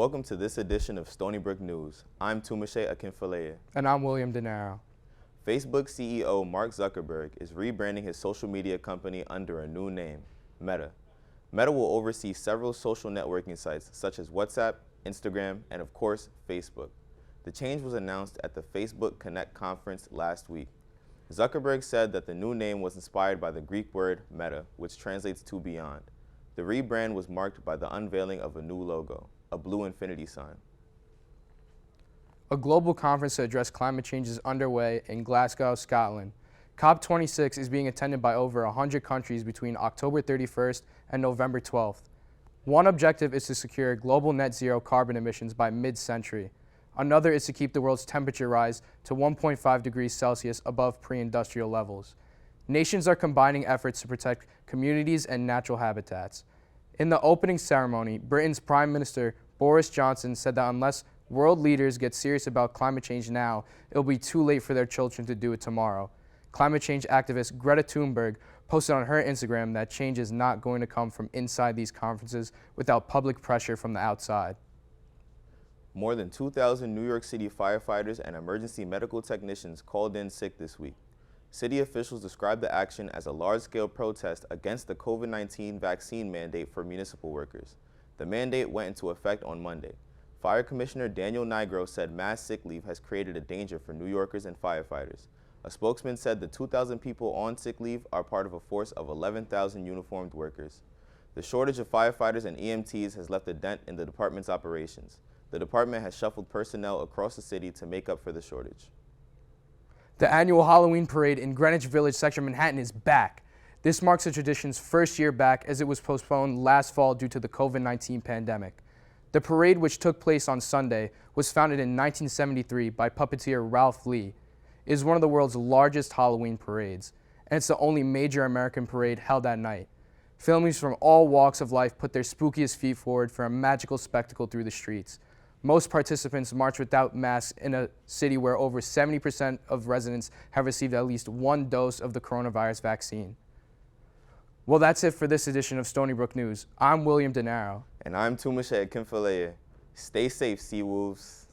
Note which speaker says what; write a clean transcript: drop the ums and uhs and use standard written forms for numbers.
Speaker 1: welcome to this edition of Stony Brook News. I'm Tumashe Akinfaleye.
Speaker 2: And I'm William Denaro.
Speaker 1: Facebook CEO Mark Zuckerberg is rebranding his social media company under a new name, Meta. Meta will oversee several social networking sites such as WhatsApp, Instagram, and of course, Facebook. The change was announced at the Facebook Connect conference last week. Zuckerberg said that the new name was inspired by the Greek word meta, which translates to beyond. The rebrand was marked by the unveiling of a new logo, a blue infinity sign.
Speaker 2: A global conference to address climate change is underway in Glasgow, Scotland. COP26 is being attended by over 100 countries between October 31st and November 12th. One objective is to secure global net zero carbon emissions by mid-century. Another is to keep the world's temperature rise to 1.5 degrees Celsius above pre-industrial levels. Nations are combining efforts to protect communities and natural habitats. In the opening ceremony, Britain's Prime Minister Boris Johnson said that unless world leaders get serious about climate change now, it'll be too late for their children to do it tomorrow. Climate change activist Greta Thunberg posted on her Instagram that change is not going to come from inside these conferences without public pressure from the outside.
Speaker 1: More than 2,000 New York City firefighters and emergency medical technicians called in sick this week. City officials described the action as a large-scale protest against the COVID-19 vaccine mandate for municipal workers. The mandate went into effect on Monday. Fire Commissioner Daniel Nigro said mass sick leave has created a danger for New Yorkers and firefighters. A spokesman said the 2,000 people on sick leave are part of a force of 11,000 uniformed workers. The shortage of firefighters and EMTs has left a dent in the department's operations. The department has shuffled personnel across the city to make up for the shortage.
Speaker 2: The annual Halloween parade in Greenwich Village section of Manhattan is back. This marks the tradition's first year back as it was postponed last fall due to the COVID-19 pandemic. The parade, which took place on Sunday, was founded in 1973 by puppeteer Ralph Lee. It is one of the world's largest Halloween parades, and it's the only major American parade held at night. Families from all walks of life put their spookiest feet forward for a magical spectacle through the streets. Most participants march without masks in a city where over 70% of residents have received at least one dose of the coronavirus vaccine. Well, that's it for this edition of Stony Brook News. I'm William Denaro.
Speaker 1: And I'm Tumashe Akinfaleye. Stay safe, Sea Wolves.